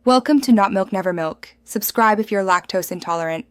Welcome to Not Milk Never Milk. Subscribe if you're lactose intolerant.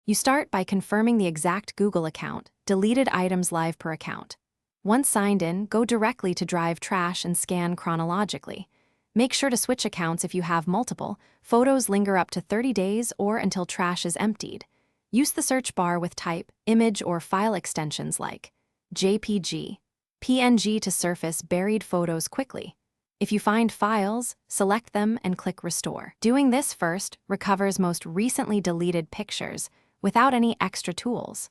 You start by confirming the exact Google account, deleted items live per account. Once signed in, go directly to Drive Trash and scan chronologically. Make sure to switch accounts if you have multiple. Photos linger up to 30 days or until trash is emptied. Use the search bar with type, image, or file extensions like JPG, PNG to surface buried photos quickly. If you find files, select them and click Restore. Doing this first recovers most recently deleted pictures without any extra tools.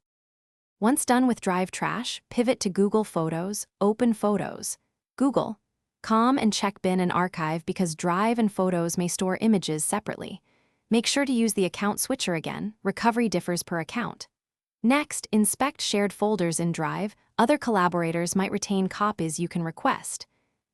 Once done with Drive Trash, pivot to Google Photos, Open Photos. Google, Com and check Bin and Archive because Drive and Photos may store images separately. Make sure to use the account switcher again. Recovery differs per account. Next, inspect shared folders in Drive. Other collaborators might retain copies you can request.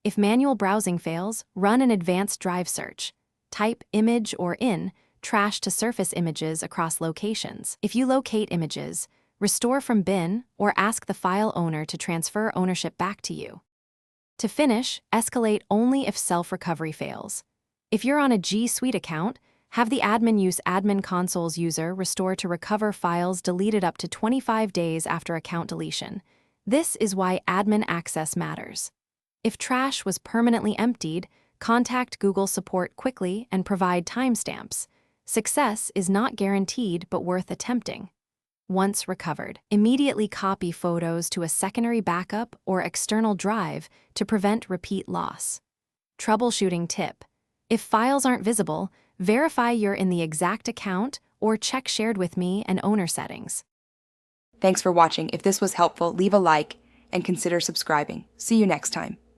If manual browsing fails, run an advanced Drive search. Type image or in trash to surface images across locations. If you locate images, restore from bin or ask the file owner to transfer ownership back to you. To finish, escalate only if self-recovery fails. If you're on a G Suite account, have the admin use Admin Console's user restore to recover files deleted up to 25 days after account deletion. This is why admin access matters. If trash was permanently emptied, contact Google support quickly and provide timestamps. Success is not guaranteed but worth attempting. Once recovered, immediately copy photos to a secondary backup or external drive to prevent repeat loss. Troubleshooting tip: if files aren't visible, verify you're in the exact account or check Shared with Me and owner settings. Thanks for watching. If this was helpful, leave a like and consider subscribing. See you next time.